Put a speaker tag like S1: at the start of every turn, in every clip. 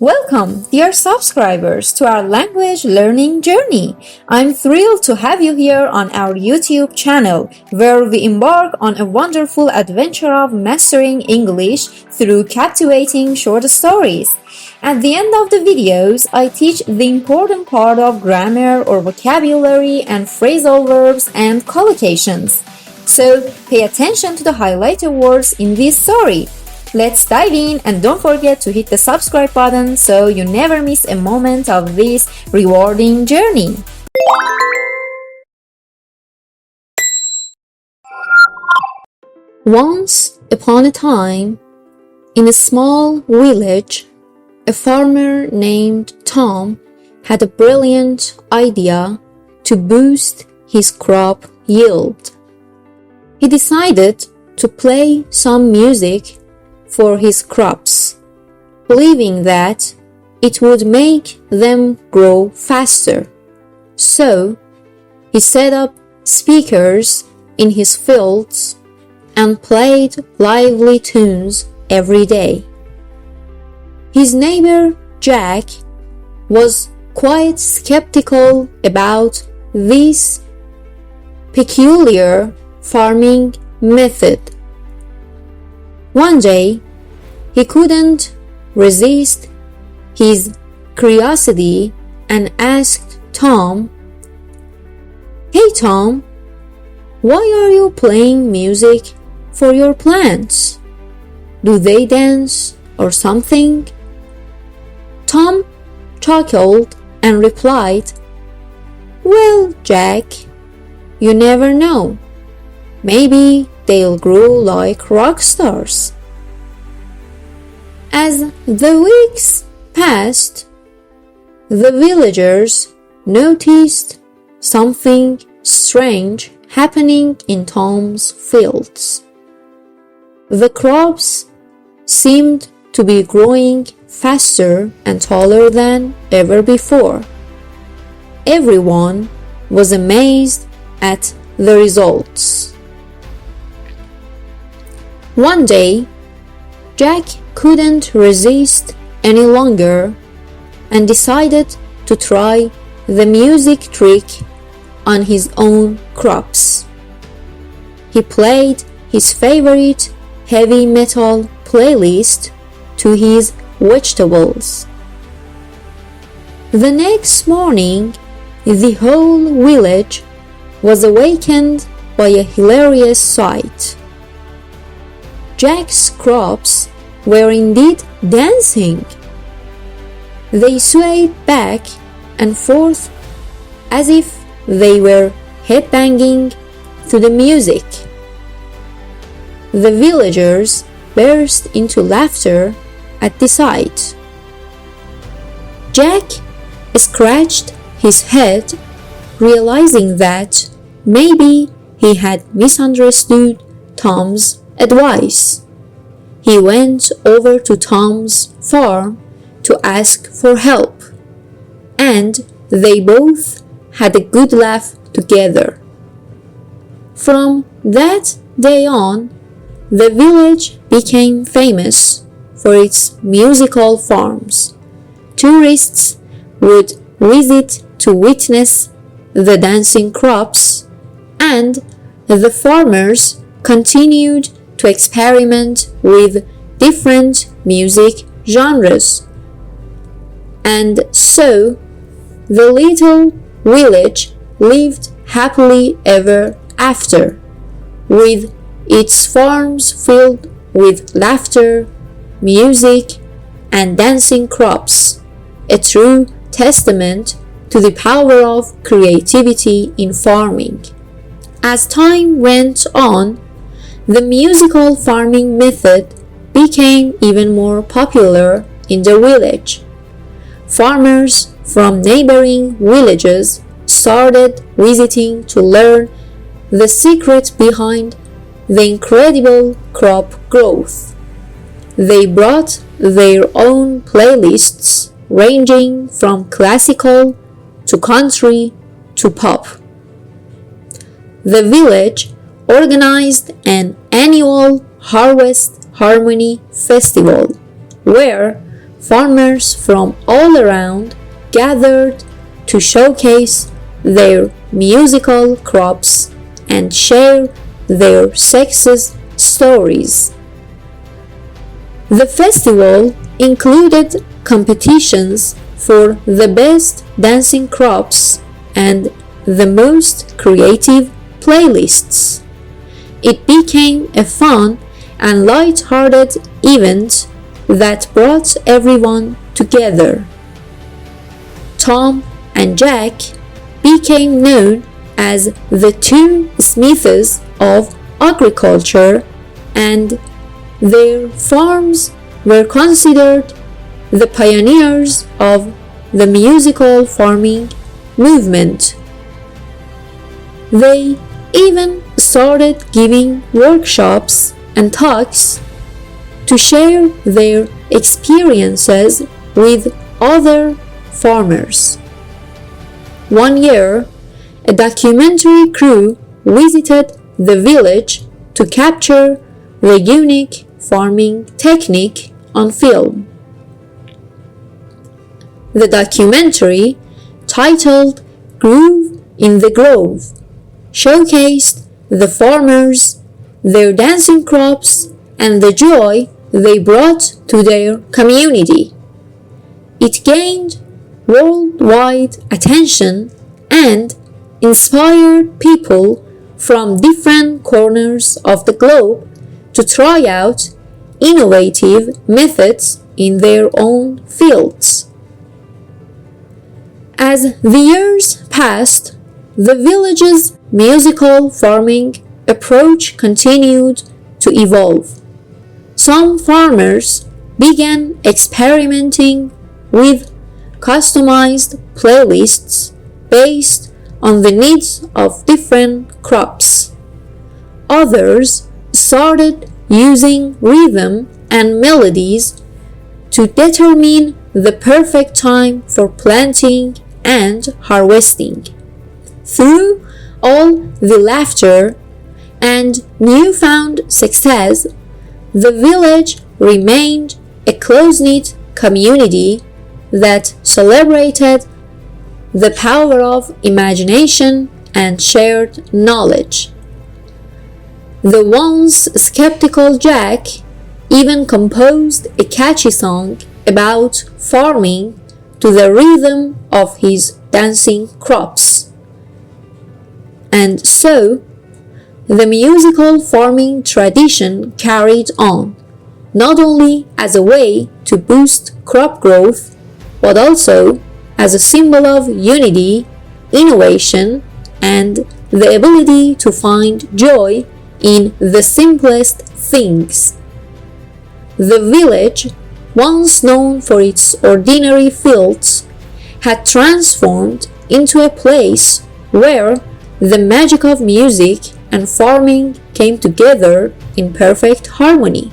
S1: Welcome, dear subscribers, to our language learning journey. I'm thrilled to have you here on our YouTube channel, where we embark on a wonderful adventure of mastering English through captivating short stories. At the end of the videos, I teach the important part of grammar or vocabulary and phrasal verbs and collocations. So pay attention to the highlighted words in this story. Let's dive in, and don't forget to hit the subscribe button so you never miss a moment of this rewarding journey. Once upon a time, in a small village, a farmer named Tom had a brilliant idea to boost his crop yield. He decided to play some music for his crops, believing that it would make them grow faster. So, he set up speakers in his fields and played lively tunes every day. His neighbor Jack was quite skeptical about this peculiar farming method. One day, he couldn't resist his curiosity and asked Tom, "Hey Tom, why are you playing music for your plants? Do they dance or something?" Tom chuckled and replied, "Well, Jack, you never know. Maybe they'll grow like rock stars." As the weeks passed, the villagers noticed something strange happening in Tom's fields. The crops seemed to be growing faster and taller than ever before. Everyone was amazed at the results. One day, Jack couldn't resist any longer and decided to try the music trick on his own crops. He played his favorite heavy metal playlist to his vegetables. The next morning, the whole village was awakened by a hilarious sight. Jack's crops were indeed dancing. They swayed back and forth as if they were headbanging to the music. The villagers burst into laughter at the sight. Jack scratched his head, realizing that maybe he had misunderstood Tom's advice. He went over to Tom's farm to ask for help, and they both had a good laugh together. From that day on, the village became famous for its musical farms. Tourists would visit to witness the dancing crops, and the farmers continued to experiment with different music genres. And so, the little village lived happily ever after, with its farms filled with laughter, music, and dancing crops, a true testament to the power of creativity in farming. As time went on, the musical farming method became even more popular in the village. Farmers from neighboring villages started visiting to learn the secret behind the incredible crop growth. They brought their own playlists ranging from classical to country to pop. The village organized an annual Harvest Harmony Festival where farmers from all around gathered to showcase their musical crops and share their success stories. The festival included competitions for the best dancing crops and the most creative playlists. It became a fun and light-hearted event that brought everyone together. Tom and Jack became known as the two Smiths of agriculture, and their farms were considered the pioneers of the musical farming movement. They even started giving workshops and talks to share their experiences with other farmers. One year, a documentary crew visited the village to capture the unique farming technique on film. The documentary, titled Groove in the Grove, showcased the farmers, their dancing crops, and the joy they brought to their community. It gained worldwide attention and inspired people from different corners of the globe to try out innovative methods in their own fields. As the years passed, the village's musical farming approach continued to evolve. Some farmers began experimenting with customized playlists based on the needs of different crops. Others started using rhythm and melodies to determine the perfect time for planting and harvesting. Through all the laughter and newfound success, the village remained a close-knit community that celebrated the power of imagination and shared knowledge. The once skeptical Jack even composed a catchy song about farming to the rhythm of his dancing crops. And so, the musical farming tradition carried on, not only as a way to boost crop growth, but also as a symbol of unity, innovation, and the ability to find joy in the simplest things. The village, once known for its ordinary fields, had transformed into a place where the magic of music and farming came together in perfect harmony.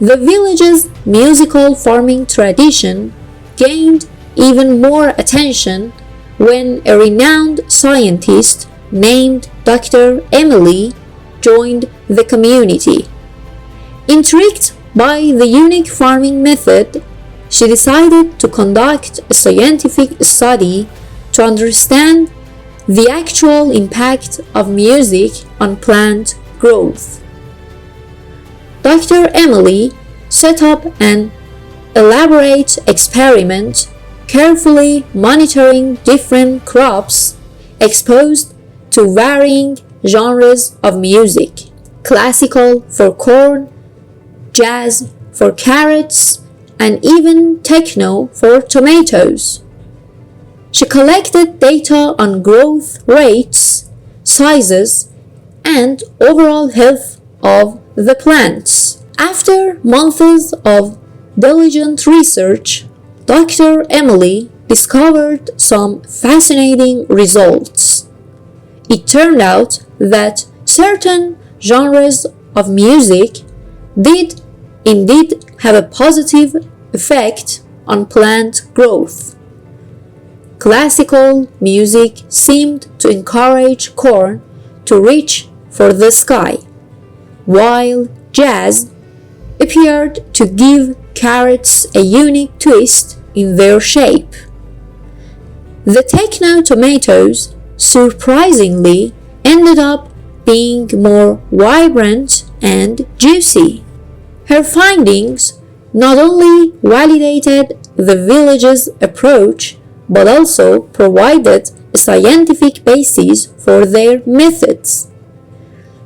S1: The village's musical farming tradition gained even more attention when a renowned scientist named Dr. Emily joined the community. Intrigued by the unique farming method, she decided to conduct a scientific study to understand the actual impact of music on plant growth. Dr. Emily set up an elaborate experiment, carefully monitoring different crops exposed to varying genres of music: classical for corn, jazz for carrots, and even techno for tomatoes. She collected data on growth rates, sizes, and overall health of the plants. After months of diligent research, Dr. Emily discovered some fascinating results. It turned out that certain genres of music did indeed have a positive effect on plant growth. Classical music seemed to encourage corn to reach for the sky, while jazz appeared to give carrots a unique twist in their shape. The techno tomatoes surprisingly ended up being more vibrant and juicy. Her findings not only validated the village's approach but also provided a scientific basis for their methods.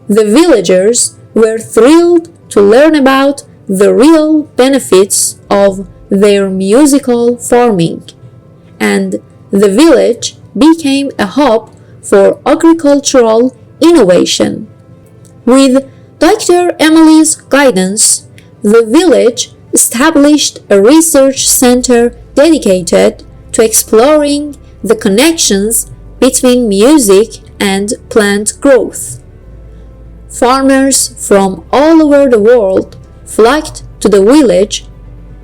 S1: The villagers were thrilled to learn about the real benefits of their musical farming, and the village became a hub for agricultural innovation. With Dr. Emily's guidance, the village established a research center dedicated to exploring the connections between music and plant growth. Farmers from all over the world flocked to the village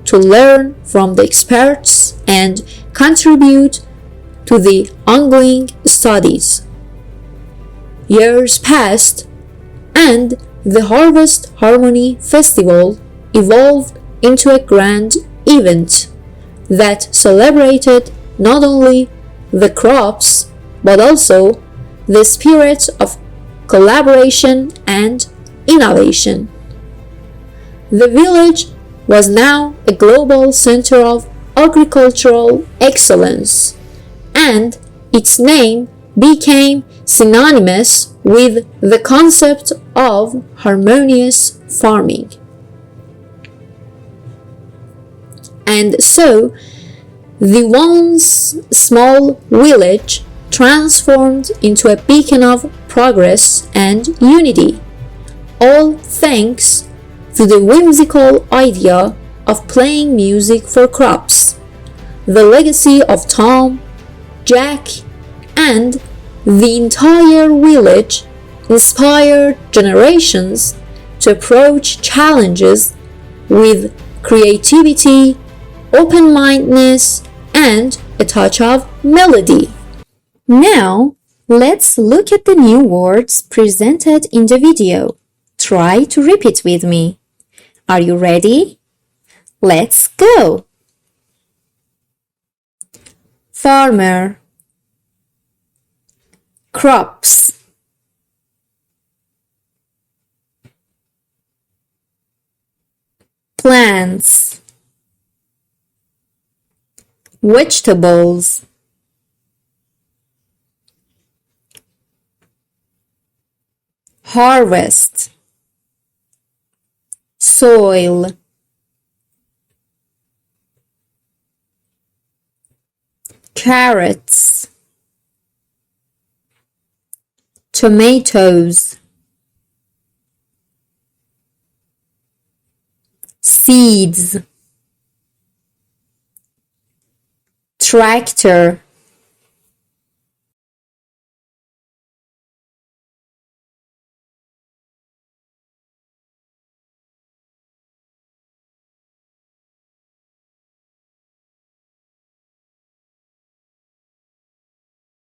S1: to learn from the experts and contribute to the ongoing studies. Years passed, and the Harvest Harmony Festival evolved into a grand event that celebrated not only the crops but also the spirit of collaboration and innovation. The village was now a global center of agricultural excellence, and its name became synonymous with the concept of harmonious farming. And so, the once small village transformed into a beacon of progress and unity, all thanks to the whimsical idea of playing music for crops. The legacy of Tom, Jack, and the entire village inspired generations to approach challenges with creativity, open-mindedness, and a touch of melody. Now, let's look at the new words presented in the video. Try to repeat with me. Are you ready? Let's go! Farmer, crops, plants, vegetables, harvest, soil, carrots, tomatoes, seeds, tractor,